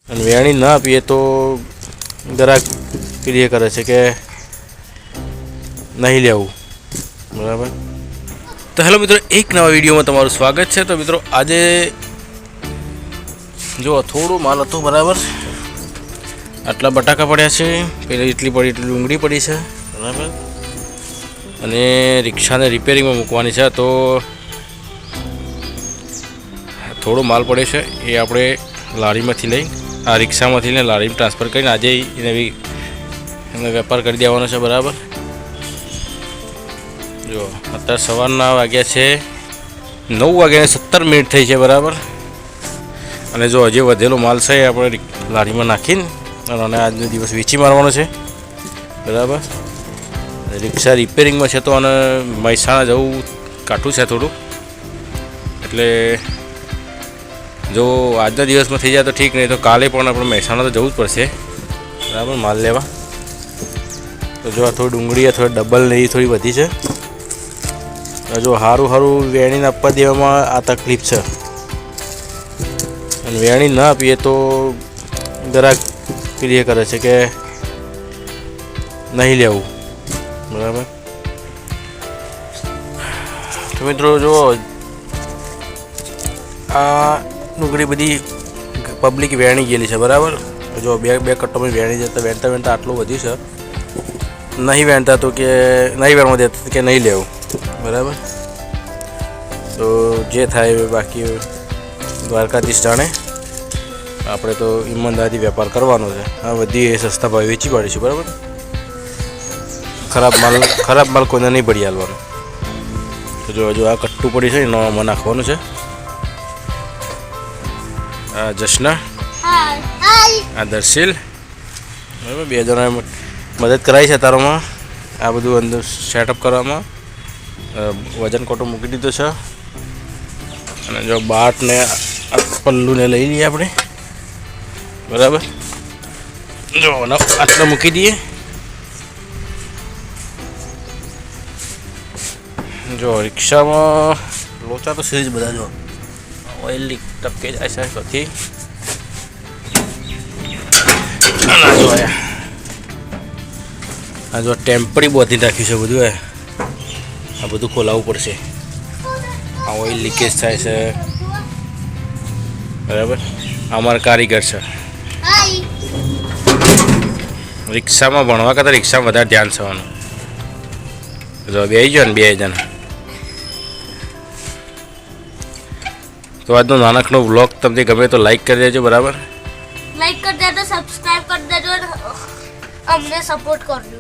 અને વેણી ના આપીએ તો ગ્રાહક ક્લિયર કરે છે કે નહીં લેવું, બરાબર। તો હેલો મિત્રો, એક નવા વિડીયોમાં તમારું સ્વાગત છે। તો મિત્રો આજે જો થોડું માલ હતું, બરાબર। આટલા બટાકા પડ્યા છે, પેલી એટલી પડી એટલી ડુંગળી પડી છે, બરાબર। અને રિક્ષાને રિપેરિંગમાં મૂકવાની છે, તો થોડો માલ પડ્યો છે એ આપણે લારીમાંથી લઈ આ રિક્ષામાંથી લઈને લારીમાં ટ્રાન્સફર કરીને આજે એને વેપાર કરી દેવાનો છે, બરાબર। જો અત્યારે સવારના વાગ્યા છે 9:17 થઈ છે, બરાબર। અને જો હજી વધેલો માલ છે એ આપણે લારીમાં નાખીને અને આજનો દિવસ વેચી મારવાનો છે, બરાબર। રિક્ષા રિપેરિંગમાં છે, તો અને મહેસાણા જવું કાઠું છે થોડું, એટલે જો આજના દિવસમાં થઈ જાય તો ઠીક, નહીં તો કાલે પણ આપણે મહેસાણા તો જવું જ પડશે, બરાબર, માલ લેવા। તો જો આ થોડી ડુંગળી થોડી ડબલ ને એ થોડી વધી છે, જો સારું વેણીને આપવા દેવામાં આ તકલીફ છે, અને વેણી ના આપીએ તો ગ્રાહક ક્લિયર કરે છે કે નહીં લેવું, બરાબર। તો મિત્રો જો આ ડુંગળી બધી પબ્લિક વેણી ગયેલી છે, બરાબર। જો બે કટ્ટોમાં વેણી જતા વેણતા આટલું વધ્યું છે, નહીં વેણતા તો કે નહીં વેણવા દેતા કે નહીં લેવું, બરાબર। તો જે થાય બાકી દ્વારકાધીશ જાણે, આપણે તો ઈમાનદારીથી વેપાર કરવાનો છે। આ બધી એ સસ્તા ભાવે વેચી પાડીશું, બરાબર। ખરાબ માલ કોઈને નહીં પડી હાલવાનો। તો જો હજુ આ કટ્ટું પડી છે એનો આમાં નાખવાનું છે। આ જશના, આ દર્શિલ, બરાબર, બે જણાએ મદદ કરાવી છે તારોમાં આ બધું અંદર સેટઅપ કરવામાં। વજન કોટો મૂકી દીધો છે, અને જો બાટ ને પલ્લુને લઈ લઈએ આપણે, બરાબર। જો આટલા મૂકી દઈએ। જો રિક્ષામાં લોચા તો સીરીજ બધા જો ઓઇલ લીક ટપકે જાય છે પછી આ જો ટેમ્પરી બાંધી નાખ્યું છે બધું, આ બધું ખોલાવવું પડશે। આ ઓઇલ લીકેજ થાય છે, બરાબર। અમારા કારીગર છે, રિક્ષામાં ભણવા કરતાં રિક્ષામાં વધારે ધ્યાન થવાનું। જો બેસી ગયો ને 2 જણા। તો આજનો નાનકડો વ્લોગ તમને ગમે તો લાઈક કરી દેજો, બરાબર। લાઈક કરી દેજો, સબસ્ક્રાઇબ કરી દેજો, અમને સપોર્ટ કરજો।